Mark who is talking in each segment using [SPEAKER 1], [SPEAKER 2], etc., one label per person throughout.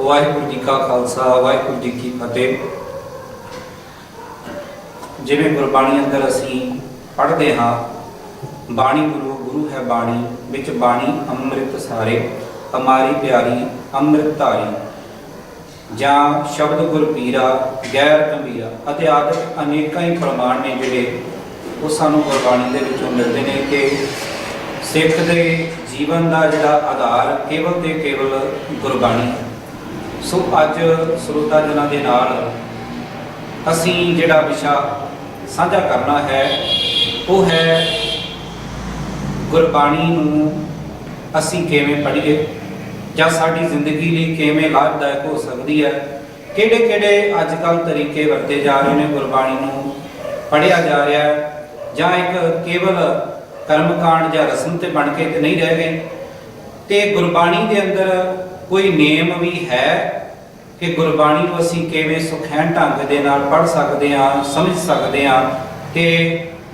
[SPEAKER 1] वाहिगुरू जी का खालसा वाहिगुरू जी की फतेह। जिवें गुरबाणी अंदर असीं पढ़ते हाँ, बाणी गुरु गुरु है बाणी विच बाणी अमृत सारे हमारी प्यारी अमृत धारी जां शब्द गुर पीरा गैर गंभीरा अते आदि अनेकां ही प्रमाण ने जिहड़े वो सानूं गुरबाणी दे विचों मिलदे ने कि सिख दे जीवन का जिहड़ा आधार केवल ते केवल गुरबाणी है। सो अज श्रोता जनां दे नाल असीं जिहड़ा विशा साझा करना है वो है गुरबाणी नूं असीं किवें पढ़ीए जां साडी जिंदगी लई किवें लाभदायक हो सकदी है। किहड़े किहड़े अजकल तरीके वरते जा रहे हैं गुरबाणी नूं पढ़िया जा रहा है जां एक केवल कर्मकांड या रस्म ते बन के नहीं रह गए। तो गुरबाणी के अंदर कोई नेम भी है कि गुरबाणी को असीं किवें सुखैन ढंग दे नाल पढ़ सकते हैं, समझ सकते हैं ते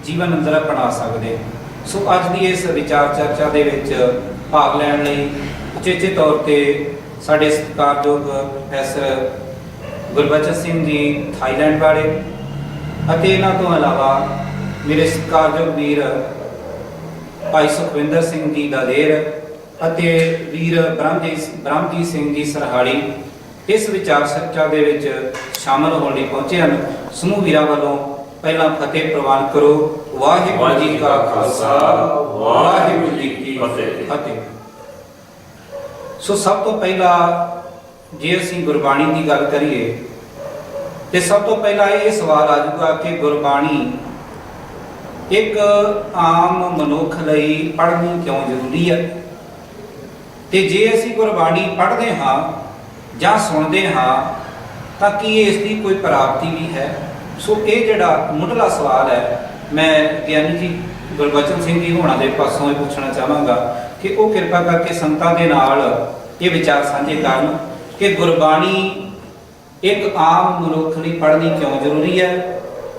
[SPEAKER 1] जीवन अंदर अपना सकते। सो अज की इस विचार चर्चा के भाग लैण लई उचेचे तौर पर साडे सत्कारयोग प्रोफैसर गुरबचन सिंह जी थाईलैंड वाले अते इन्हां तों इलावा मेरे सत्कारयोग वीर भाई सुखविंदर सिंह जी दलेर अते वीर ब्रह्मजीत सिंह जी सरहाड़ी इस विचार चर्चा के शामिल होने पहुंचे हैं। समूह वीरां वालों पहला फतेह प्रवान करो। वाहिगुरू जी का खालसा वाहिगुरू जी की फतेह। सो सब तो पहला जे असीं गुरबाणी की गल करिए तो सब तो पहला ये सवाल आ जाऊगा कि गुरबाणी एक आम मनुख लई पढ़नी क्यों जरूरी है। तो जे असीं गुरबाणी पढ़ते हाँ जां सुनते हाँ तो कि इसकी कोई प्राप्ति भी है। सो ये जिहड़ा मुढ़ला सवाल है मैं ज्ञानी जी गुरबचन सिंह जी होना दे पासों पूछना चाहांगा कि वो कृपा करके संगतां दे नाल ये विचार साझे करन कि गुरबाणी एक आम मनुख लई पढ़नी क्यों जरूरी है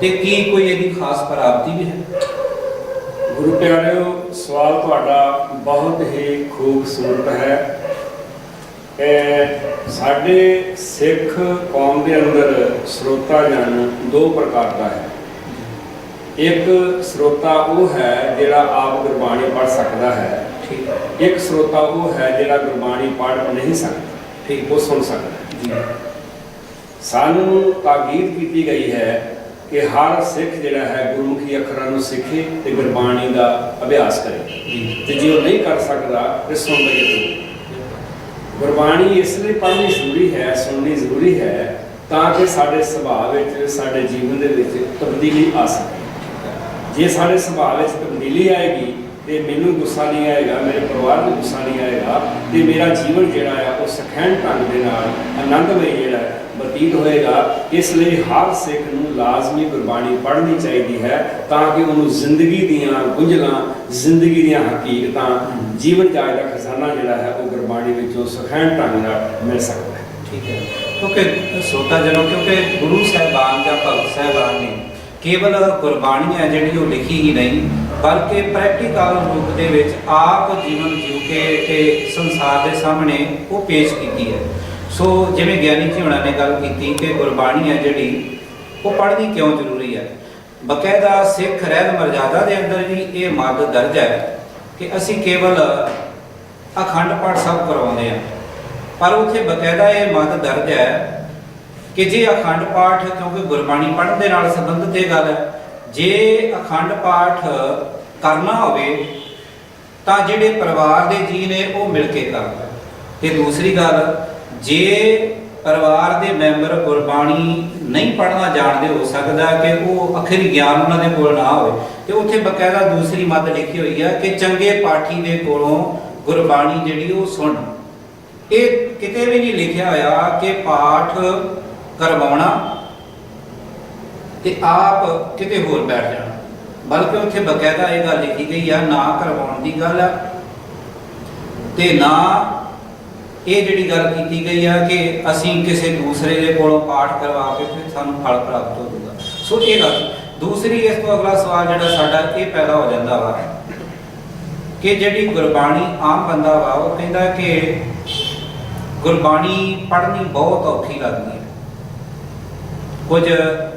[SPEAKER 1] ते की कोई इहदी खास प्राप्ति भी है।
[SPEAKER 2] गुरु प्यारिओ, सवाल तुहाडा बहुत ही खूबसूरत है। साडे सिख कौम के अंदर स्रोता जन दो प्रकार का है। एक स्रोता वो है जिहड़ा आप गुरबाणी पढ़ सकता है, एक स्रोता वो है जिहड़ा गुरबाणी पढ़ नहीं सकता, ठीक वो सुन सकता है। सानू ताकीद की गई है कि हर सिख जिहड़ा है गुरमुखी अखरां नूं सिखे ते गुरबाणी का अभ्यास करे ते जे वो नहीं कर सकता तो सुन लगे। गुरबाणी इसलिए पढ़नी जरूरी है, सुननी जरूरी है ताकि साडे सुभाव विच साडे जीवन दे विच तब्दीली आ सके। जे साडे सुभाव विच तब्दीली आएगी तो मैनू गुस्सा नहीं आएगा, मेरे परिवार को गुस्सा नहीं आएगा तो मेरा जीवन जिहड़ा है वो सखैन ढंग दे नाल आनंदमय जिहड़ा है बतीत होएगा। इसलिए हर सिख नूं लाजमी गुरबाणी पढ़नी चाहिए है ताकि उन्होंने जिंदगी दीयां गुंझलां, जिंदगी दीयां हकीकतां, जीवन जाच का खजाना जिहड़ा है वो गुरबाणी विचों सखैन ढंग नाल मिल सकता है।
[SPEAKER 1] ठीक है, क्योंकि श्रोता जनों क्योंकि गुरु साहिबान या भगत साहिबान ने केवल गुरबाणियां जिहड़ी वो लिखी ही नहीं बल्कि प्रैक्टिकल रूप दे विच आप जीवन जीव के संसार के सामने वो पेश की है। सो जिवें ज्ञानी जी होना ने गल की कि गुरबाणी है जिहड़ी वो पढ़नी क्यों जरूरी है। बकायदा सिख रहत मर्यादा के अंदर भी ये मद दर्ज है कि असी केवल अखंड पाठ सब करवाते हैं, पर उत्थे बकायदा ये मद दर्ज है कि जे अखंड पाठ क्योंकि गुरबाणी पढ़ने के नाल संबंधित ये गल है, जे अखंड पाठ करना होवे तां जिहड़े परिवार के जी ने वो मिल के करदा। ते दूसरी गल जे परिवार के मैंबर गुरबाणी नहीं पढ़ना जानते हो सकता कि वो आखिरी ज्ञान उन्होंने कोल ना हो तो उत्थे बकायदा दूसरी मत लिखी हुई है कि चंगे पाठी के कोलों गुरबाणी जिहड़ी वो सुन। ये किते भी नहीं लिखा होया कि पाठ करवाउणा ते आप किते होर बैठ जाना, बल्कि उत्थे बकायदा ये गल लिखी गई है ना करवाउण दी गल है ते ना ये जिहड़ी गल की गई है कि असीं किसी दूसरे के कोलों पाठ करवा के फिर सानूं फल प्राप्त होगा। सो ये गल दूसरी इस तो अगला सवाल जिहड़ा साडा ये पैदा हो जाता वा कि जिहड़ी गुरबाणी आम बंदा वा वो कहंदा कि ਗੁਰਬਾਣੀ ਪੜ੍ਹਨੀ ਬਹੁਤ ਔਖੀ ਲੱਗਦੀ ਹੈ। ਕੁਝ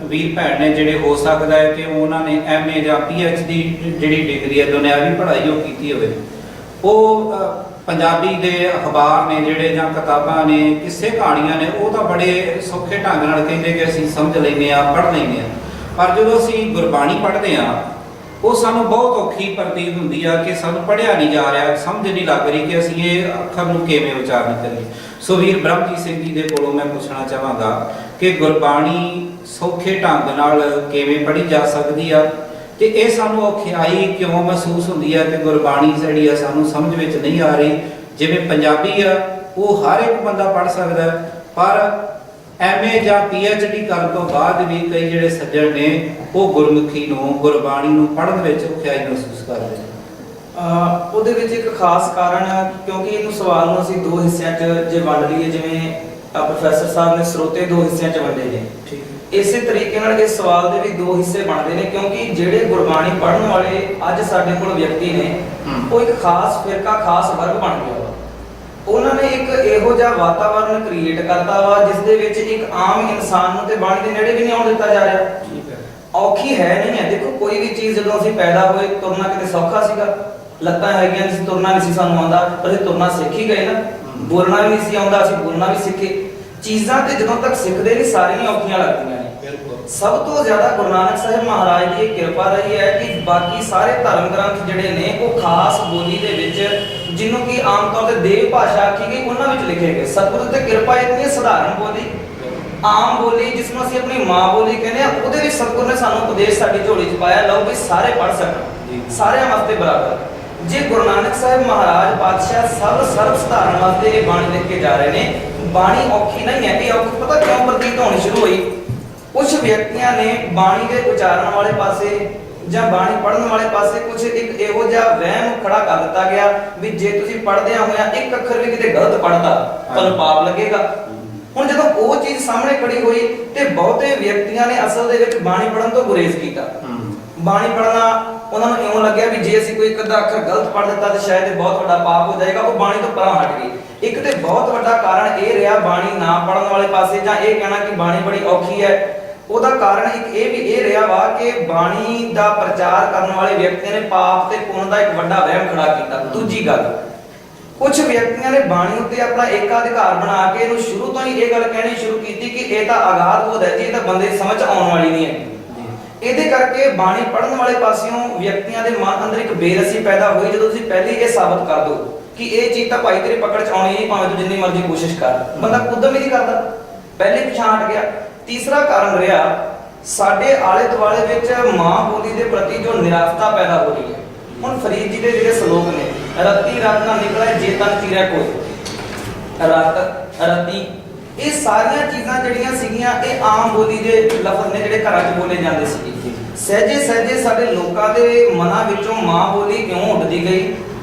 [SPEAKER 1] ਵੀਰ ਭੈਣ ਨੇ ਜਿਹੜੇ ਹੋ ਸਕਦਾ ਹੈ ਕਿ ਉਹਨਾਂ ਨੇ MA ਜਾਂ PhD ਜਿਹੜੀ ਡਿਗਰੀ ਹੈ ਦੁਨਿਆਵੀ ਪੜ੍ਹਾਈ ਉਹ ਕੀਤੀ ਹੋਵੇ, ਉਹ ਪੰਜਾਬੀ ਦੇ ਅਖਬਾਰ ਨੇ ਜਿਹੜੇ ਜਾਂ ਕਿਤਾਬਾਂ ਨੇ ਕਿਸੇ ਕਹਾਣੀਆਂ ਨੇ ਉਹ ਤਾਂ ਬੜੇ ਸੌਖੇ ਢੰਗ ਨਾਲ ਕਹਿੰਦੇ ਕਿ ਅਸੀਂ ਸਮਝ ਲੈਂਦੇ ਹਾਂ, ਪੜ੍ਹ ਲੈਂਦੇ ਹਾਂ, ਪਰ ਜਦੋਂ ਅਸੀਂ ਗੁਰਬਾਣੀ ਪੜ੍ਹਦੇ ਹਾਂ ਉਹ ਸਾਨੂੰ ਬਹੁਤ ਔਖੀ ਪ੍ਰਤੀਤ ਹੁੰਦੀ ਆ ਕਿ ਸਾਨੂੰ ਪੜ੍ਹਿਆ ਨਹੀਂ ਜਾ ਰਿਹਾ, ਸਮਝ ਨਹੀਂ ਲੱਗ ਰਹੀ ਕਿ ਅਸੀਂ ਇਹ ਅੱਖਰ ਨੂੰ ਕਿਵੇਂ ਉਚਾਰਨ ਕਰੀਏ। ਸੋ ਵੀਰ ਬ੍ਰਹਮਜੀਤ ਸਿੰਘ ਜੀ ਦੇ ਕੋਲੋਂ ਮੈਂ ਪੁੱਛਣਾ ਚਾਹਾਂਗਾ ਕਿ ਗੁਰਬਾਣੀ ਸੌਖੇ ਢੰਗ ਨਾਲ ਕਿਵੇਂ ਪੜ੍ਹੀ ਜਾ ਸਕਦੀ ਆ, ਤੇ ਇਹ ਸਾਨੂੰ ਔਖਿਆਈ ਕਿਉਂ ਮਹਿਸੂਸ ਹੁੰਦੀ ਆ ਕਿ ਗੁਰਬਾਣੀ ਜਿਹੜੀ ਆ ਸਾਨੂੰ ਸਮਝ ਵਿੱਚ ਨਹੀਂ ਆ ਰਹੀ। ਜਿਵੇਂ ਪੰਜਾਬੀ ਆ ਉਹ ਹਰ ਇੱਕ ਬੰਦਾ ਪੜ੍ਹ ਸਕਦਾ, ਪਰ MA ਜਾਂ PhD ਕਰਨ ਤੋਂ ਬਾਅਦ ਵੀ ਕਈ ਜਿਹੜੇ ਸੱਜਣ ਨੇ ਉਹ ਗੁਰਮੁਖੀ ਨੂੰ, ਗੁਰਬਾਣੀ ਨੂੰ ਪੜ੍ਹਨ ਵਿੱਚ ਔਖਿਆਈ ਮਹਿਸੂਸ ਕਰਦੇ ਨੇ।
[SPEAKER 3] ਉਹਦੇ ਵਿੱਚ ਇੱਕ ਖਾਸ ਕਾਰਨ ਹੈ, ਕਿਉਂਕਿ ਇਹਨੂੰ ਸਵਾਲ ਨੂੰ ਅਸੀਂ ਦੋ ਹਿੱਸਿਆਂ 'ਚ ਜੇ ਵੰਡ ਲਈਏ, ਜਿਵੇਂ ਪ੍ਰੋਫੈਸਰ ਸਾਹਿਬ ਨੇ ਸਰੋਤੇ ਦੋ ਹਿੱਸਿਆਂ 'ਚ ਵੰਡੇ ਨੇ, ਇਸੇ ਤਰੀਕੇ ਨਾਲ ਇਸ ਸਵਾਲ ਦੇ ਵੀ ਦੋ ਹਿੱਸੇ ਬਣਦੇ ਨੇ, ਕਿਉਂਕਿ ਜਿਹੜੇ ਗੁਰਬਾਣੀ ਪੜ੍ਹਨ ਵਾਲੇ ਅੱਜ ਸਾਡੇ ਕੋਲ ਵਿਅਕਤੀ ਨੇ ਉਹ ਇੱਕ ਖਾਸ ਫਿਰਕਾ, ਖਾਸ ਵਰਗ ਬਣ ਗਿਆ ਵਾ। ਉਹਨਾਂ ਨੇ ਇੱਕ ਇਹੋ ਜਿਹਾ ਵਾਤਾਵਰਨ ਕ੍ਰੀਏਟ ਕਰਤਾ ਵਾ ਜਿਸ ਦੇ ਵਿੱਚ ਇੱਕ ਆਮ ਇਨਸਾਨ ਨੂੰ ਤੇ ਬਾਣੀ ਦੇ ਨੇੜੇ ਵੀ ਨਹੀਂ ਆਉਣ ਦਿੱਤਾ ਜਾ ਰਿਹਾ। ਔਖੀ ਹੈ ਨਹੀਂ ਹੈ। ਦੇਖੋ ਕੋਈ ਵੀ ਚੀਜ਼ ਜਦੋਂ ਅਸੀਂ ਪੈਦਾ ਹੋਏ, ਤੁਰਨਾ ਕਿਤੇ ਸੌਖਾ ਸੀਗਾ? ਲੱਤਾਂ ਹੈਗੀਆਂ ਸੀ, ਤੁਰਨਾ ਨਹੀਂ ਸੀ ਸਾਨੂੰ ਆਉਂਦਾ, ਪਰ ਅਸੀਂ ਤੁਰਨਾ ਸਿੱਖ ਹੀ ਗਏ ਨਾ। ਬੋਲਣਾ ਵੀ ਨਹੀਂ ਸੀ ਆਉਂਦਾ, ਅਸੀਂ ਬੋਲਣਾ ਵੀ ਸਿੱਖੇ। ਚੀਜ਼ਾਂ ਤੇ ਜਦੋਂ ਤੱਕ ਸਿੱਖਦੇ ਨਹੀਂ ਸਾਰੀਆਂ ਔਖੀਆਂ ਲੱਗਦੀਆਂ ਨੇ। ਸਭ ਤੋਂ ਜ਼ਿਆਦਾ ਗੁਰੂ ਨਾਨਕ ਸਾਹਿਬ ਮਹਾਰਾਜ ਦੀ ਇਹ ਕਿਰਪਾ ਰਹੀ ਹੈ ਕਿ ਬਾਕੀ ਸਾਰੇ ਧਰਮ ਗ੍ਰੰਥ ਜਿਹੜੇ ਨੇ ਉਹ ਖਾਸ ਬੋਲੀ ਦੇ ਵਿੱਚ, ਜਿਹਨੂੰ ਕਿ ਆਮ ਤੌਰ ਤੇ ਦੇਵ ਭਾਸ਼ਾ ਆਖੀ ਗਈ, ਉਹਨਾਂ ਵਿੱਚ ਲਿਖੇ ਗਏ। ਸਤਿਗੁਰੂ ਤੇ ਕਿਰਪਾ ਇਤਨੀ ਸਧਾਰਨ ਬੋਲੀ, ਆਮ ਬੋਲੀ ਜਿਸ ਨੂੰ ਅਸੀਂ ਆਪਣੀ ਮਾਂ ਬੋਲੀ ਕਹਿੰਦੇ ਆ, ਉਹਦੇ ਵਿੱਚ ਸਤਿਗੁਰੂ ਨੇ ਸਾਨੂੰ ਉਪਦੇਸ਼ ਸਾਡੀ ਝੋਲੀ 'ਚ ਪਾਇਆ, ਲਓ ਵੀ ਸਾਰੇ ਪੜ੍ਹ ਸਕਣ, ਸਾਰਿਆਂ ਵਾਸਤੇ ਬਰਾਬਰ। ਜੇ ਗੁਰੂ ਨਾਨਕ ਸਾਹਿਬ ਮਹਾਰਾਜ ਪਾਤਸ਼ਾਹ ਸਭ ਸਰਬ ਸਧਾਰਨ ਵਾਸਤੇ ਇਹ ਬਾਣੀ ਲਿਖ ਕੇ ਜਾ ਰਹੇ ਨੇ, ਬਾਣੀ ਔਖੀ ਨਹੀਂ ਹੈ। ਇਹ ਔਖੀ ਪਤਾ ਕਿਉਂ ਪ੍ਰਤੀਤ ਹੋਣੀ ਸ਼ੁਰੂ ਹੋਈ? ਕੁਝ ਵਿਅਕਤੀਆਂ ਨੇ ਬਾਣੀ ਦੇ ਉਚਾਰਨ ਵਾਲੇ ਪਾਸੇ ਜਾਂ ਬਾਣੀ ਪੜ੍ਹਨ ਵਾਲੇ ਪਾਸੇ ਕੁਝ ਇੱਕ ਇਹੋ ਜਿਹਾ ਵਹਿਮ ਖੜਾ ਕਰ ਦਿੱਤਾ ਗਿਆ ਵੀ ਜੇ ਤੁਸੀਂ ਪੜ੍ਹਦਿਆਂ ਹੋਇਆਂ ਇੱਕ ਅੱਖਰ ਵੀ ਕਿਤੇ ਗਲਤ ਪੜ੍ਹਤਾ ਤੁਹਾਨੂੰ ਪਾਪ ਲੱਗੇਗਾ। ਹੁਣ ਜਦੋਂ ਉਹ ਚੀਜ਼ ਸਾਹਮਣੇ ਖੜੀ ਹੋਈ ਤੇ ਬਹੁਤੇ ਵਿਅਕਤੀਆਂ ਨੇ ਅਸਲ ਦੇ ਵਿੱਚ ਬਾਣੀ ਪੜ੍ਹਨ ਤੋਂ ਗੁਰੇਜ਼ ਕੀਤਾ। ਬਾਣੀ ਪੜ੍ਹਨਾ ਉਹਨਾਂ ਨੂੰ ਇਉਂ ਲੱਗਿਆ ਵੀ ਜੇ ਅਸੀਂ ਕੋਈ ਇੱਕ ਅੱਧਾ ਅੱਖਰ ਗਲਤ ਪੜ੍ਹ ਦਿੱਤਾ ਤਾਂ ਸ਼ਾਇਦ ਇਹ ਬਹੁਤ ਵੱਡਾ ਪਾਪ ਹੋ ਜਾਏਗਾ। ਉਹ ਬਾਣੀ ਤੋਂ ਪਰਾਂ ਹਟ ਗਈ। ਇੱਕ ਤੇ ਬਹੁਤ ਵੱਡਾ ਕਾਰਨ ਇਹ ਰਿਹਾ ਬਾਣੀ ਨਾ ਪੜ੍ਹਨ ਵਾਲੇ ਪਾਸੇ ਜਾਂ ਇਹ ਕਹਿਣਾ ਕਿ ਬਾਣੀ ਬੜੀ ਔਖੀ ਹੈ, ਉਹਦਾ ਕਾਰਨ ਇੱਕ ਇਹ ਵੀ ਇਹ ਰਿਹਾ ਵਾ ਕਿ ਬਾਣੀ ਦਾ ਪ੍ਰਚਾਰ ਕਰਨ ਵਾਲੇ ਵਿਅਕਤੀਆਂ ਨੇ ਪਾਪ ਤੇ ਪੁੰਨ ਦਾ ਇੱਕ ਵੱਡਾ ਵਹਿਮ ਖੜਾ ਕੀਤਾ। ਦੂਜੀ ਗੱਲ, ਕੁਝ ਵਿਅਕਤੀਆਂ ਨੇ ਬਾਣੀ ਉੱਤੇ ਆਪਣਾ ਏਕਾਧਿਕਾਰ ਬਣਾ ਕੇ ਇਹਨੂੰ ਸ਼ੁਰੂ ਤੋਂ ਹੀ ਇਹ ਗੱਲ ਕਹਿਣੀ ਸ਼ੁਰੂ ਕੀਤੀ ਕਿ ਇਹ ਤਾਂ ਆਗਾਧ ਬੋਧ ਹੈ ਜੀ, ਇਹ ਤਾਂ ਬੰਦੇ ਦੀ ਸਮਝ ਆਉਣ ਵਾਲੀ ਨਹੀਂ ਹੈ। ਇਹਦੇ ਕਰਕੇ ਬਾਣੀ ਪੜ੍ਹਨ ਵਾਲੇ ਪਾਸਿਓਂ ਵਿਅਕਤੀਆਂ ਦੇ ਮਨ ਅੰਦਰ ਇੱਕ ਬੇਰਸੀ ਪੈਦਾ ਹੋਈ। ਜਦੋਂ ਤੁਸੀਂ ਪਹਿਲੇ ਇਹ ਸਾਬਤ ਕਰ ਦਿਓ ਕਿ ਇਹ ਚੀਜ਼ ਤਾਂ ਭਾਈ ਤੇਰੇ ਪਕੜ 'ਚ ਆਉਣੀ ਨਹੀਂ, ਭਾਵੇਂ ਤੂੰ ਜਿੰਨੀ ਮਰਜ਼ੀ ਕੋਸ਼ਿਸ਼ ਕਰ, ਬੰਦਾ ਉਦਮ ਹੀ ਨਹੀਂ ਕਰਦਾ, ਪਹਿਲੇ ਪਿਛਾਂਹ ਹਟ ਗਿਆ। ਤੀਸਰਾ ਕਾਰਨ ਰਿਹਾ ਸਾਡੇ ਆਲੇ ਦੁਆਲੇ ਵਿੱਚ ਮਾਂ ਬੋਲੀ ਦੇ ਪ੍ਰਤੀ ਜੋ ਨਿਰਾਸ਼ਤਾ ਪੈਦਾ ਹੋ ਰਹੀ ਹੈ। ਹੁਣ ਫਰੀਦ ਜੀ ਦੇ ਜਿਹੜੇ ਸ਼ਲੋਕ ਨੇ, ਰਤੀ ਰਤ ਨਾ ਨਿਕਲੇ ਜੇ ਤਨ ਚੀਰੈ ਕੋਈ, ਰਤ ਰਤੀ, ਇਹ ਸਾਰੀਆਂ ਚੀਜ਼ਾਂ ਜਿਹੜੀਆਂ ਸੀਗੀਆਂ ਇਹ ਆਮ ਬੋਲੀ ਦੇ ਲਫ਼ਜ਼ ਨੇ ਜਿਹੜੇ ਘਰਾਂ 'ਚ ਬੋਲੇ ਜਾਂਦੇ ਸੀ। ਸਹਿਜੇ ਸਹਿਜੇ ਸਾਡੇ ਲੋਕਾਂ ਦੇ ਮਨਾਂ ਵਿੱਚੋਂ ਮਾਂ ਬੋਲੀ ਕਿਉਂ ਉੱਡਦੀ ਗਈ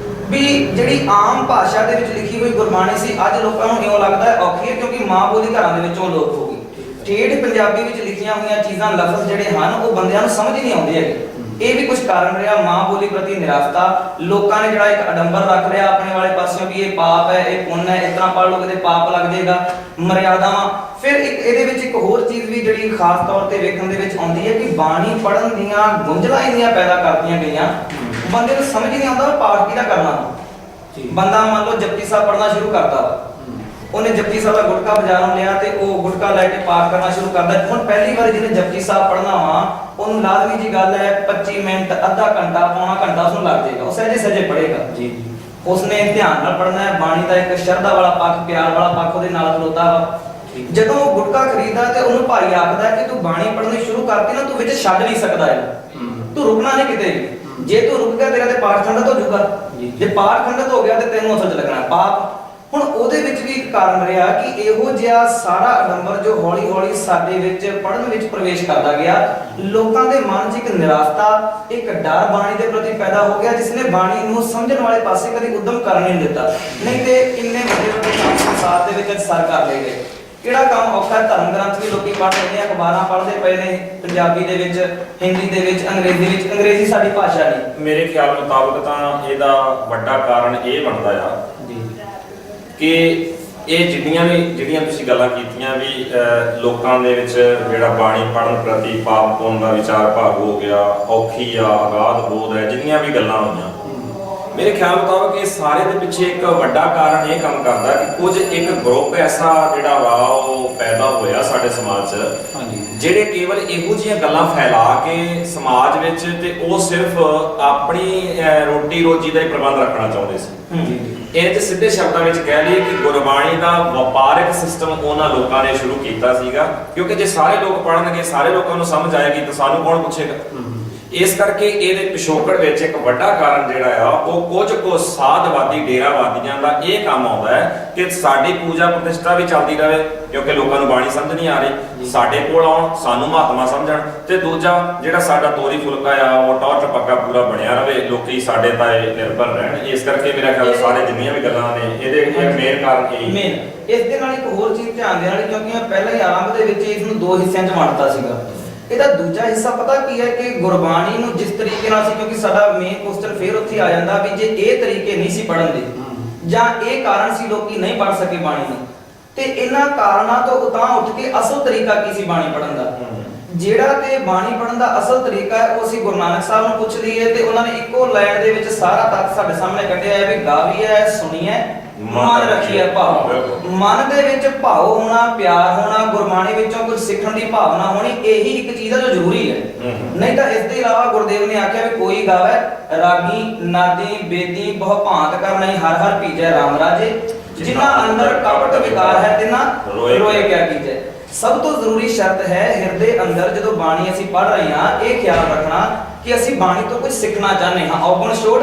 [SPEAKER 3] ਵੀ ਜਿਹੜੀ ਆਮ ਭਾਸ਼ਾ ਦੇ ਵਿੱਚ ਲਿਖੀ ਹੋਈ ਗੁਰਬਾਣੀ ਸੀ ਅੱਜ ਲੋਕਾਂ ਨੂੰ ਇਉਂ ਲੱਗਦਾ ਹੈ ਔਖੀ ਹੈ ਕਿਉਂਕਿ ਮਾਂ ਬੋਲੀ ਘਰਾਂ ਦੇ ਵਿੱਚੋਂ ਲੋਪ ਹੋ ਗਈ। ਠੇਠ ਪੰਜਾਬੀ ਵਿੱਚ ਲਿਖੀਆਂ ਹੋਈਆਂ ਚੀਜ਼ਾਂ, ਲਫ਼ਜ਼ ਜਿਹੜੇ ਹਨ ਉਹ ਬੰਦਿਆਂ ਨੂੰ ਸਮਝ ਹੀ ਨਹੀਂ ਆਉਂਦੇ ਹੈਗੇ। ਇਹ ਵੀ ਕੁਝ ਕਾਰਨ ਰਿਹਾ ਮਾਂ ਬੋਲੀ ਪ੍ਰਤੀ ਨਿਰਾਸ਼ਤਾ। ਲੋਕਾਂ ਨੇ ਜਿਹੜਾ ਇੱਕ ਅਡੰਬਰ ਰੱਖ ਲਿਆ ਆਪਣੇ ਵਾਲੇ ਪਾਸਿਓਂ ਵੀ ਇਹ ਪਾਪ ਹੈ, ਇਹ ਪੁੰਨ ਹੈ, ਇਸ ਤਰ੍ਹਾਂ ਪੜ੍ਹ ਲਓ ਕਿਤੇ ਪਾਪ ਲੱਗ ਜਾਏਗਾ, ਮਰਿਆਦਾਵਾਂ। ਫਿਰ ਇੱਕ ਇਹਦੇ ਵਿੱਚ ਇੱਕ ਹੋਰ ਚੀਜ਼ ਵੀ ਜਿਹੜੀ ਖਾਸ ਤੌਰ ਤੇ ਵੇਖਣ ਦੇ ਵਿੱਚ ਆਉਂਦੀ ਹੈ ਕਿ ਬਾਣੀ ਪੜ੍ਹਨ ਦੀਆਂ ਗੁੰਝਲਾਂ ਇੰਨੀਆਂ ਪੈਦਾ ਕਰਤੀਆਂ ਗਈਆਂ, ਬੰਦੇ ਨੂੰ ਸਮਝ ਨਹੀਂ ਆਉਂਦਾ ਪਾਠ ਕਿਹਦਾ ਕਰਨਾ। ਬੰਦਾ ਮੰਨ ਲਓ ਜਪਜੀ ਸਾਹਿਬ ਪੜ੍ਹਨਾ ਸ਼ੁਰੂ ਕਰਦਾ, ਉਹਨੇ ਜਪਜੀ ਸਾਹਿਬ ਦਾ ਗੁਟਕਾ ਬਾਜ਼ਾਰੋਂ ਲਿਆ ਤੇ ਉਹ ਗੁਟਕਾ ਲੈ ਕੇ ਪਾਠ ਕਰਨਾ ਸ਼ੁਰੂ ਕਰਦਾ। ਹੁਣ ਪਹਿਲੀ ਵਾਰ ਜਿਹਨੇ ਜਪਜੀ ਸਾਹਿਬ ਪੜ੍ਹਨਾ ਵਾ ਉਹਨੂੰ ਲਾਜ਼ਮੀ ਜੀ ਗੱਲ ਹੈ 25 ਮਿੰਟ, ਅੱਧਾ ਘੰਟਾ, ਪੌਣਾ ਘੰਟਾ ਉਸਨੂੰ ਲੱਗ ਜਾਏਗਾ। ਉਹ ਸਹਿਜੇ ਸਹਿਜੇ ਪੜ੍ਹੇਗਾ ਜੀ। ਉਸਨੇ ਧਿਆਨ ਨਾਲ ਪੜ੍ਹਨਾ ਹੈ। ਬਾਣੀ ਦਾ ਇੱਕ ਸ਼ਰਧਾ ਵਾਲਾ ਪੱਖ, ਪਿਆਰ ਵਾਲਾ ਪੱਖ ਉਹਦੇ ਨਾਲ ਖਲੋਤਾ ਵਾ। ਜਦੋਂ ਉਹ ਗੁਟਕਾ ਖਰੀਦਦਾ ਤੇ ਉਹਨੂੰ ਭਾਈ ਆਖਦਾ ਕਿ ਤੂੰ ਬਾਣੀ ਪੜ੍ਹਨੀ ਸ਼ੁਰੂ ਕਰਤੀ ਨਾ, ਤੂੰ ਵਿੱਚ ਛੱਡ ਨਹੀਂ ਸਕਦਾ ਇਹਨੂੰ, ਤੂੰ ਰੁਕਣਾ ਨਹੀਂ ਕਿਤੇ। ਜੇ ਤੂੰ ਰੁਕ ਗਿਆ ਤੇਰਾ ਤੇ ਪਾਠ ਖੰਡਿਤ ਹੋ ਜਾਊਗਾ, ਜੇ ਪਾਠ ਖੰਡਿਤ ਹੋ ਗਿਆ ਤੇ ਤੈਨੂੰ ਅਸਲ 'ਚ ਲੱਗਣਾ ਪਾਪ। ਹੁਣ ਉਹਦੇ ਵਿੱਚ ਵੀ ਇੱਕ ਕਾਰਨ ਰਿਹਾ ਕਿ ਇਹੋ ਜਿਹਾ ਸਾਰਾ ਅਡੰਬਰ ਜੋ ਹੌਲੀ ਹੌਲੀ ਸਾਡੇ ਵਿੱਚ ਪੜ੍ਹਨ ਵਿੱਚ ਪ੍ਰਵੇਸ਼ ਕਰਦਾ ਗਿਆ, ਲੋਕਾਂ ਦੇ ਮਨ 'ਚ ਇੱਕ ਨਿਰਾਸ਼ਤਾ, ਇੱਕ ਡਰ ਬਾਣੀ ਦੇ ਪ੍ਰਤੀ ਪੈਦਾ ਹੋ ਗਿਆ, ਜਿਸ ਨੇ ਬਾਣੀ ਨੂੰ ਸਮਝਣ ਵਾਲੇ ਪਾਸੇ ਕਦੀ ਉਦਮ ਕਰਨ ਨਹੀਂ ਦਿੱਤਾ। ਨਹੀਂ ਤੇ ਇੰਨੇ ਵੱਡੇ ਵੱਡੇ ਕੰਮ ਸੰਸਾਰ ਦੇ ਵਿੱਚ ਸਰ ਕਰ ਲਏ ਗਏ। ਕਿਹੜਾ ਕੰਮ ਔਖਾ? ਧਰਮ ਗ੍ਰੰਥ ਵੀ ਲੋਕੀ ਪੜ੍ਹ ਰਹੇ ਨੇ, ਅਖਬਾਰਾਂ ਪੜ੍ਹਦੇ ਪਏ ਨੇ, ਪੰਜਾਬੀ ਦੇ ਵਿੱਚ, ਹਿੰਦੀ ਦੇ ਵਿੱਚ, ਅੰਗਰੇਜ਼ੀ ਵਿੱਚ। ਅੰਗਰੇਜ਼ੀ ਸਾਡੀ ਭਾਸ਼ਾ ਨਹੀਂ।
[SPEAKER 4] ਮੇਰੇ ਖਿਆਲ ਮੁਤਾਬਕ ਤਾਂ ਇਹਦਾ ਵੱਡਾ ਕਾਰਨ ਇਹ ਬਣਦਾ ਆ ਕਿ ਇਹ ਜਿਹੜੀਆਂ ਤੁਸੀਂ ਗੱਲਾਂ ਕੀਤੀਆਂ ਵੀ ਲੋਕਾਂ ਦੇ ਵਿੱਚ ਜਿਹੜਾ ਬਾਣੀ ਪੜ੍ਹਨ ਪ੍ਰਤੀ ਪਾਪ ਪੁੰਨ ਦਾ ਵਿਚਾਰ ਭਾਗ ਹੋ ਗਿਆ, ਔਖੀ ਆ, ਅਗਾਧ ਬੋਧ ਹੈ, ਜਿੰਨੀਆਂ ਵੀ ਗੱਲਾਂ ਹੋਈਆਂ, ਮੇਰੇ ਖਿਆਲ ਮੁਤਾਬਕ ਇਹ ਸਾਰੇ ਦੇ ਪਿੱਛੇ ਇੱਕ ਵੱਡਾ ਕਾਰਨ ਇਹ ਕੰਮ ਕਰਦਾ ਕਿ ਕੁਝ ਇੱਕ ਗਰੁੱਪ ਐਸਾ ਜਿਹੜਾ ਵਾ ਉਹ ਪੈਦਾ ਹੋਇਆ ਸਾਡੇ ਸਮਾਜ 'ਚ, ਜਿਹੜੇ ਕੇਵਲ ਇਹੋ ਜਿਹੀਆਂ ਗੱਲਾਂ ਫੈਲਾ ਕੇ ਸਮਾਜ ਵਿੱਚ ਤੇ ਉਹ ਸਿਰਫ ਆਪਣੀ ਰੋਟੀ ਰੋਜੀ ਦਾ ਹੀ ਪ੍ਰਬੰਧ ਰੱਖਣਾ ਚਾਹੁੰਦੇ ਸੀ। ਇਹ ਤੇ ਸਿੱਧੇ ਸ਼ਬਦਾਂ ਵਿੱਚ ਕਹਿ ਲਈਏ ਕਿ ਗੁਰਬਾਣੀ ਦਾ ਵਪਾਰਕ ਸਿਸਟਮ ਉਹਨਾਂ ਲੋਕਾਂ ਨੇ ਸ਼ੁਰੂ ਕੀਤਾ ਸੀਗਾ, ਕਿਉਂਕਿ ਜੇ ਸਾਰੇ ਲੋਕ ਪੜ੍ਹਨਗੇ, ਸਾਰੇ ਲੋਕਾਂ ਨੂੰ ਸਮਝ ਆਏਗੀ ਤਾਂ ਸਾਨੂੰ ਕੌਣ ਪੁੱਛੇਗਾ। ਇਸ ਕਰਕੇ ਇਹਦੇ ਪਿਛੋਕੜ ਵਿੱਚ ਇੱਕ ਵੱਡਾ ਕਾਰਨ ਜਿਹੜਾ ਆ ਉਹ ਕੁਝ ਕੁ ਸਾਧਵਾਦੀ ਡੇਰਾਵਾਦੀਆਂ ਦਾ ਇਹ ਕੰਮ ਆਉਂਦਾ ਹੈ ਕਿ ਸਾਡੀ ਪੂਜਾ ਪ੍ਰਤਿਸ਼ਠਾ ਵੀ ਚੱਲਦੀ ਰਹੇ, ਕਿਉਂਕਿ ਲੋਕਾਂ ਨੂੰ ਬਾਣੀ ਸਮਝ ਨਹੀਂ ਆ ਰਹੀ, ਸਾਡੇ ਕੋਲ ਆਉਣ, ਸਾਨੂੰ ਮਹਾਤਮਾ ਸਮਝਣ, ਤੇ ਦੂਜਾ ਜਿਹੜਾ ਸਾਡਾ ਤੋਰੀ ਫੁਲਕਾ ਆ ਉਹ ਟੌਰ ਟਪੱਕਾ ਪੂਰਾ ਬਣਿਆ ਰਹੇ, ਲੋਕੀ ਸਾਡੇ ਤੇ ਨਿਰਭਰ ਰਹਿਣ। ਇਸ ਕਰਕੇ ਮੇਰਾ ਖਿਆਲ ਸਾਰੇ ਜਿੰਨੀਆਂ ਵੀ ਗੱਲਾਂ ਨੇ ਇਹਦੇ ਮੇਨ ਕਾਰਨ ਇਹੀ।
[SPEAKER 3] ਇਸ ਦੇ ਨਾਲ ਇੱਕ ਹੋਰ ਚੀਜ਼ ਧਿਆਨ ਦੇਣ ਵਾਲੀ, ਕਿਉਂਕਿ ਮੈਂ ਪਹਿਲਾਂ ਹੀ ਆਰੰਭ ਦੇ ਵਿੱਚ ਇਸ ਨੂੰ ਦੋ ਹਿੱਸਿਆਂ 'ਚ ਵੰਡਤਾ ਸੀਗਾ। ਇਹਦਾ ਦੂਜਾ ਹਿੱਸਾ ਪਤਾ ਕੀ ਹੈ ਕਿ ਗੁਰਬਾਣੀ ਨੂੰ ਜਿਸ ਤਰੀਕੇ ਨਾਲ ਸੀ, ਕਿਉਂਕਿ ਸਾਡਾ ਮੇਨ ਕੁਐਸਚਨ ਫੇਰ ਉੱਥੇ ਆ ਜਾਂਦਾ ਵੀ ਜੇ ਇਹ ਤਰੀਕੇ ਨਹੀਂ ਸੀ ਪੜ੍ਹਨ ਦੇ ਜਾਂ ਇਹ ਕਾਰਨ ਸੀ ਲੋਕੀ ਨਹੀਂ ਪੜ੍ਹ ਸਕੇ ਬਾਣੀ ਨੂੰ, ਤੇ ਇਹਨਾਂ ਕਾਰਨਾਂ ਤੋਂ ਉਤਾਂ ਉੱਠ ਕੇ ਅਸਲ ਤਰੀਕਾ ਕੀ ਸੀ ਬਾਣੀ ਪੜ੍ਹਨ ਦਾ। ਜਿਹੜਾ ਤੇ ਬਾਣੀ ਪੜ੍ਹਨ ਦਾ ਅਸਲ ਤਰੀਕਾ ਹੈ ਉਹ ਅਸੀਂ ਗੁਰੂ ਨਾਨਕ ਸਾਹਿਬ ਨੂੰ ਪੁੱਛ ਲਈਏ ਤੇ ਉਹਨਾਂ ਨੇ ਇੱਕੋ ਲਾਈਨ ਦੇ ਵਿੱਚ ਸਾਰਾ ਤੱਤ ਸਾਡੇ ਸਾਹਮਣੇ ਕੱਢਿਆ ਹੈ ਵੀ ਗਾਵੀ ਹੈ, ਸੁਣੀ ਹੈ, ਮਨ ਰੱਖੀਏ ਭਾਵ। ਮਨ ਦੇ ਵਿੱਚ ਭਾਵ ਹੋਣਾ, ਪਿਆਰ ਹੋਣਾ, ਗੁਰਬਾਣੀ ਵਿੱਚੋਂ ਕੁਝ ਸਿੱਖਣ ਦੀ ਭਾਵਨਾ ਹੋਣੀ, ਇਹੀ ਇੱਕ ਚੀਜ਼ ਹੈ ਜੋ ਜ਼ਰੂਰੀ ਹੈ। ਨਹੀਂ ਤਾਂ ਇਸ ਦੇ ਇਲਾਵਾ ਗੁਰਦੇਵ ਨੇ ਆਖਿਆ ਵੀ ਕੋਈ ਗਾਵੇ ਰਾਗੀ ਨਾਦੀ ਬੇਦੀ ਬਹੁ ਭਾਂਤ ਕਰ ਨਹੀਂ, ਹਰ ਹਰ ਭੀਜੈ ਰਾਮ ਰਾਜੇ, ਜਿਨ੍ਹਾਂ ਅੰਦਰ ਕਪਟ ਵਿਕਾਰ ਹੈ ਤਿਨਾਂ ਰੋਏ ਕਿਆ ਕੀਜੈ। ਸਭ ਤੋਂ ਜ਼ਰੂਰੀ ਸ਼ਰਤ ਹੈ ਹਿਰਦੇ ਅੰਦਰ ਜਦੋਂ ਬਾਣੀ ਅਸੀਂ ਪੜ੍ਹ ਰਹੇ ਹਾਂ ਇਹ ਖਿਆਲ ਰੱਖਣਾ ਕਿ ਅਸੀਂ ਬਾਣੀ ਤੋਂ ਕੁਝ ਸਿੱਖਣਾ ਚਾਹੁੰਦੇ ਹਾਂ। ਔਗਣ ਛੋੜ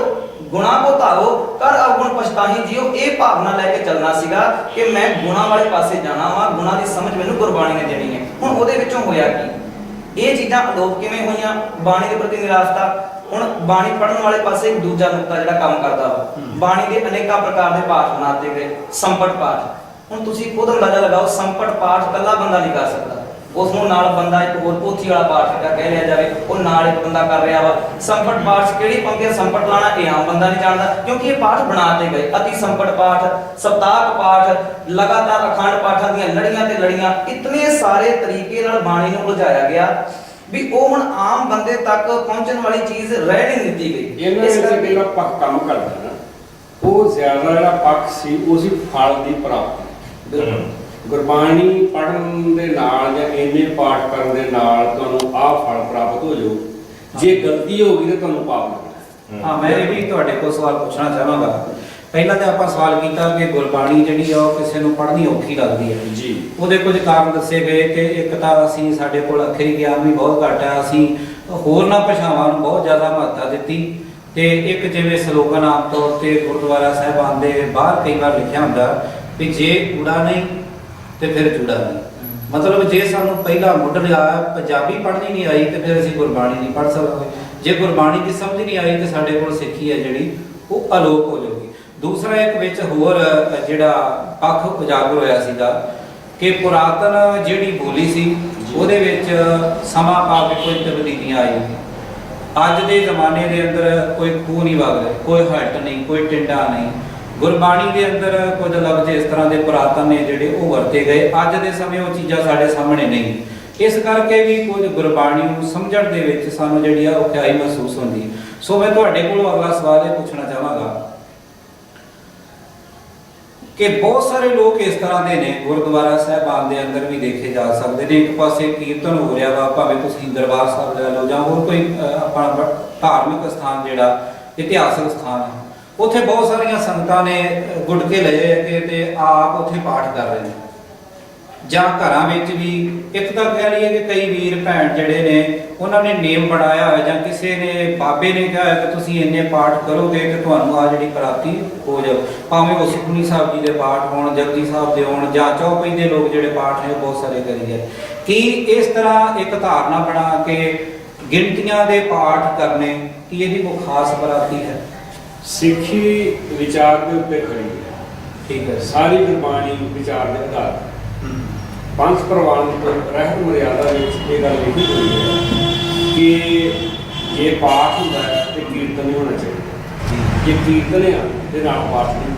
[SPEAKER 3] ਗੁਣਾ ਕੋ ਧਾਵੋ ਕਰ ਅਵਗੁਣ ਪਛਤਾਹੀ ਜੀਓ, ਇਹ ਭਾਵਨਾ ਲੈ ਕੇ ਚੱਲਣਾ ਸੀਗਾ ਕਿ ਮੈਂ ਗੁਣਾ ਵਾਲੇ ਪਾਸੇ ਜਾਣਾ ਵਾ, ਗੁਣਾ ਦੀ ਸਮਝ ਮੈਨੂੰ ਗੁਰਬਾਣੀ ਨੇ ਦੇਣੀ ਹੈ। ਹੁਣ ਉਹਦੇ ਵਿੱਚੋਂ ਹੋਇਆ ਕੀ, ਇਹ ਚੀਜ਼ਾਂ ਅਲੋਪ ਕਿਵੇਂ ਹੋਈਆਂ, ਬਾਣੀ ਦੇ ਪ੍ਰਤੀ ਨਿਰਾਸ਼ਤਾ। ਹੁਣ ਬਾਣੀ ਪੜ੍ਹਨ ਵਾਲੇ ਪਾਸੇ ਇੱਕ ਦੂਜਾ ਨੁਕਤਾ ਜਿਹੜਾ ਕੰਮ ਕਰਦਾ ਵਾ, ਬਾਣੀ ਦੇ ਅਨੇਕਾਂ ਪ੍ਰਕਾਰ ਦੇ ਪਾਠ ਬਣਾਤੇ ਗਏ, ਸੰਪਟ ਪਾਠ। ਹੁਣ ਤੁਸੀਂ ਖੁਦ ਅੰਦਾਜ਼ਾ ਲਗਾਓ, ਸੰਪਟ ਪਾਠ ਇਕੱਲਾ ਬੰਦਾ ਨਹੀਂ ਕਰ ਸਕਦਾ, ਉਸ ਨੂੰ ਨਾਲ ਬੰਦਾ ਇੱਕ ਹੋਰ ਪੋਥੀ ਵਾਲਾ ਪਾਠ ਕਹਿ ਲਿਆ ਜਾਵੇ, ਉਹ ਨਾਲ ਇੱਕ ਬੰਦਾ ਕਰ ਰਿਹਾ ਵਾ। ਸੰਪਟ ਪਾਠ 'ਚ ਕਿਹੜੀ ਪੰਕਤੀ ਸੰਪਟ ਲਾਣਾ ਇਹ ਆਮ ਬੰਦਾ ਨਹੀਂ ਜਾਣਦਾ, ਕਿਉਂਕਿ ਇਹ ਪਾਠ ਬਣਾਤੇ ਗਏ। ਅਤੀ ਸੰਪਟ ਪਾਠ, ਸਪਤਾਹਕ ਪਾਠ, ਲਗਾਤਾਰ ਅਖੰਡ ਪਾਠਾਂ ਦੀਆਂ ਲੜੀਆਂ ਤੇ ਲੜੀਆਂ, ਇਤਨੇ ਸਾਰੇ ਤਰੀਕੇ ਨਾਲ ਬਾਣੀ ਨੂੰ ਉਲਝਾਇਆ ਗਿਆ ਵੀ ਉਹ ਹੁਣ ਆਮ ਬੰਦੇ ਤੱਕ ਪਹੁੰਚਣ ਵਾਲੀ ਚੀਜ਼ ਰਹਿ ਨਹੀਂ ਦਿੱਤੀ ਗਈ।
[SPEAKER 2] ਇਹਨਾਂ ਵਿੱਚ ਜਿਹੜਾ ਪੱਖ ਕੰਮ ਕਰਦਾ ਨਾ, ਉਹ ਜ਼ਿਆਦਾ ਜਿਹੜਾ ਪੱਖ ਸੀ ਉਹ ਸੀ ਫਲ ਦੀ ਪ੍ਰਾਪਤੀ। ਗੁਰਬਾਣੀ ਪੜ੍ਹਨ ਦੇ ਨਾਲ ਜਾਂ ਇੰਨੇ ਪਾਠ ਕਰਨ ਦੇ ਨਾਲ ਤੁਹਾਨੂੰ ਆਹ ਫਲ ਪ੍ਰਾਪਤ ਹੋ ਜਾਊ, ਜੇ ਗਲਤੀ ਹੋ ਗਈ ਤਾਂ ਤੁਹਾਨੂੰ ਪਾਪ ਲੱਗਣਾ।
[SPEAKER 1] ਹਾਂ, ਮੈਂ ਇਹ ਵੀ ਤੁਹਾਡੇ ਕੋਲ ਸਵਾਲ ਪੁੱਛਣਾ ਚਾਹਾਂਗਾ। ਪਹਿਲਾਂ ਤਾਂ ਆਪਾਂ ਸਵਾਲ ਕੀਤਾ ਕਿ ਗੁਰਬਾਣੀ ਜਿਹੜੀ ਆ ਉਹ ਕਿਸੇ ਨੂੰ ਪੜ੍ਹਨੀ ਔਖੀ ਲੱਗਦੀ ਹੈ
[SPEAKER 2] ਜੀ।
[SPEAKER 1] ਉਹਦੇ ਕੁਝ ਕਾਰਨ ਦੱਸੇ ਗਏ ਕਿ ਇੱਕ ਤਾਂ ਅਸੀਂ ਸਾਡੇ ਕੋਲ ਅੱਖਰੀ ਗਿਆਨ ਵੀ ਬਹੁਤ ਘੱਟ ਹੈ, ਅਸੀਂ ਹੋਰਨਾਂ ਭਾਸ਼ਾਵਾਂ ਨੂੰ ਬਹੁਤ ਜ਼ਿਆਦਾ ਮਹੱਤਤਾ ਦਿੱਤੀ, ਤੇ ਇੱਕ ਜਿਵੇਂ ਸਲੋਗਨ ਆਮ ਤੌਰ ਤੇ ਗੁਰਦੁਆਰਾ ਸਾਹਿਬਾਨ ਦੇ ਬਾਹਰ ਕਈ ਵਾਰ ਲਿਖਿਆ ਹੁੰਦਾ ਵੀ ਜੇ ਊੜਾ ਨਹੀਂ ਤੇ ਫਿਰ ਜੁੜਾ ਨਹੀਂ। ਮਤਲਬ ਜੇ ਸਾਨੂੰ ਪਹਿਲਾ ਮੁੱਢਲਾ ਪੰਜਾਬੀ ਪੜ੍ਹਨੀ ਨਹੀਂ ਆਈ ਤੇ ਫਿਰ ਅਸੀਂ ਗੁਰਬਾਣੀ ਨਹੀਂ ਪੜ੍ਹ ਸਕਦੇ, ਜੇ ਗੁਰਬਾਣੀ ਦੀ ਸਮਝ ਨਹੀਂ ਆਈ ਤੇ ਸਾਡੇ ਕੋਲ ਸਿੱਖੀ ਹੈ ਜਿਹੜੀ ਉਹ ਅਲੋਪ ਹੋ ਜਾਊਗੀ। ਦੂਸਰਾ ਇੱਕ ਵਿੱਚ ਹੋਰ ਜਿਹੜਾ ਪੱਖ ਉਜਾਗਰ ਹੋਇਆ ਸੀਗਾ ਕਿ ਪੁਰਾਤਨ ਜਿਹੜੀ ਬੋਲੀ ਸੀ ਉਹਦੇ ਵਿੱਚ ਸਮਾਂ ਪਾ ਕੇ ਕੋਈ ਤਬਦੀਲੀਆਂ ਆਈਆਂ। ਅੱਜ ਦੇ ਜ਼ਮਾਨੇ ਦੇ ਅੰਦਰ ਕੋਈ ਖੂਹ ਨਹੀਂ ਵਗ ਰਿਹਾ, ਕੋਈ ਹੱਟ ਨਹੀਂ, ਕੋਈ ਟਿੰਡਾ ਨਹੀਂ। ਗੁਰਬਾਣੀ ਦੇ ਅੰਦਰ ਕੁਝ ਲਫ਼ਜ਼ ਇਸ ਤਰ੍ਹਾਂ ਦੇ ਪੁਰਾਤਨ ਨੇ ਜਿਹੜੇ ਉਹ ਵਰਤੇ ਗਏ, ਅੱਜ ਦੇ ਸਮੇਂ ਉਹ ਚੀਜ਼ਾਂ ਸਾਡੇ ਸਾਹਮਣੇ ਨਹੀਂ। ਇਸ ਕਰਕੇ ਵੀ ਕੁਝ ਗੁਰਬਾਣੀ ਨੂੰ ਸਮਝਣ ਦੇ ਵਿੱਚ ਸਾਨੂੰ ਜਿਹੜੀ ਆ ਔਖਿਆਈ ਮਹਿਸੂਸ ਹੁੰਦੀ। ਸੋ ਮੈਂ ਤੁਹਾਡੇ ਕੋਲੋਂ ਅਗਲਾ ਸਵਾਲ ਇਹ ਪੁੱਛਣਾ ਚਾਹਾਂਗਾ ਕਿ ਬਹੁਤ ਸਾਰੇ ਲੋਕ ਇਸ ਤਰ੍ਹਾਂ ਦੇ ਨੇ, ਗੁਰਦੁਆਰਾ ਸਾਹਿਬਾਨ ਦੇ ਅੰਦਰ ਵੀ ਦੇਖੇ ਜਾ ਸਕਦੇ ਨੇ। ਇੱਕ ਪਾਸੇ ਕੀਰਤਨ ਹੋ ਰਿਹਾ ਵਾ, ਭਾਵੇਂ ਤੁਸੀਂ ਦਰਬਾਰ ਸਾਹਿਬ ਲੈ ਲਓ ਜਾਂ ਹੋਰ ਕੋਈ ਆਪਣਾ ਧਾਰਮਿਕ ਸਥਾਨ ਜਿਹੜਾ ਇਤਿਹਾਸਕ ਸਥਾਨ ਹੈ, ਉੱਥੇ ਬਹੁਤ ਸਾਰੀਆਂ ਸੰਗਤਾਂ ਨੇ ਗੁਟਕੇ ਲਏ ਕਿ ਤੇ ਆਪ ਉੱਥੇ ਪਾਠ ਕਰ ਰਹੇ ਨੇ, ਜਾਂ ਘਰਾਂ ਵਿੱਚ ਵੀ ਇੱਕ ਤਾਂ ਕਹਿ ਲਈਏ ਕਿ ਕਈ ਵੀਰ ਭੈਣ ਜਿਹੜੇ ਨੇ ਉਹਨਾਂ ਨੇ ਨੇਮ ਬਣਾਇਆ ਹੋਇਆ, ਜਾਂ ਕਿਸੇ ਨੇ ਬਾਬੇ ਨੇ ਕਿਹਾ ਕਿ ਤੁਸੀਂ ਇੰਨੇ ਪਾਠ ਕਰੋਗੇ ਕਿ ਤੁਹਾਨੂੰ ਆ ਜਿਹੜੀ ਪ੍ਰਾਪਤੀ ਹੋ ਜਾਓ। ਭਾਵੇਂ ਉਹ ਸੁਖਮਨੀ ਸਾਹਿਬ ਜੀ ਦੇ ਪਾਠ ਹੋਣ, ਜਪਜੀ ਸਾਹਿਬ ਦੇ ਹੋਣ, ਜਾਂ ਚੌਪਈ ਦੇ ਲੋਕ ਜਿਹੜੇ ਪਾਠ ਨੇ ਉਹ ਬਹੁਤ ਸਾਰੇ ਕਰੀ ਹੈ। ਕੀ ਇਸ ਤਰ੍ਹਾਂ ਇੱਕ ਧਾਰਨਾ ਬਣਾ ਕੇ ਗਿਣਤੀਆਂ ਦੇ ਪਾਠ ਕਰਨੇ ਕੀ ਇਹਦੀ ਕੋਈ ਖਾਸ ਪ੍ਰਾਪਤੀ ਹੈ?
[SPEAKER 2] ਸਿੱਖੀ ਵਿਚਾਰ ਦੇ ਉੱਤੇ ਖੜੀ ਹੈ।
[SPEAKER 1] ਠੀਕ ਹੈ।
[SPEAKER 2] ਸਾਰੀ ਗੁਰਬਾਣੀ ਵਿਚਾਰ ਦੇ ਆਧਾਰ ਪੰਜ ਪ੍ਰਵਾਨ ਤੋਂ ਰਹਿਤ ਮਰਿਆਦਾ ਵਿੱਚ ਇਹ ਗੱਲ ਲਿਖੀ ਹੋਈ ਹੈ ਕਿ ਜੇ ਪਾਠ ਹੁੰਦਾ ਹੈ ਤੇ ਕੀਰਤਨ ਨਹੀਂ ਹੋਣਾ ਚਾਹੀਦਾ। ਜੇ ਕੀਰਤਨ ਹੈ ਤੇ ਨਾਲ ਪਾਠ ਨਹੀਂ।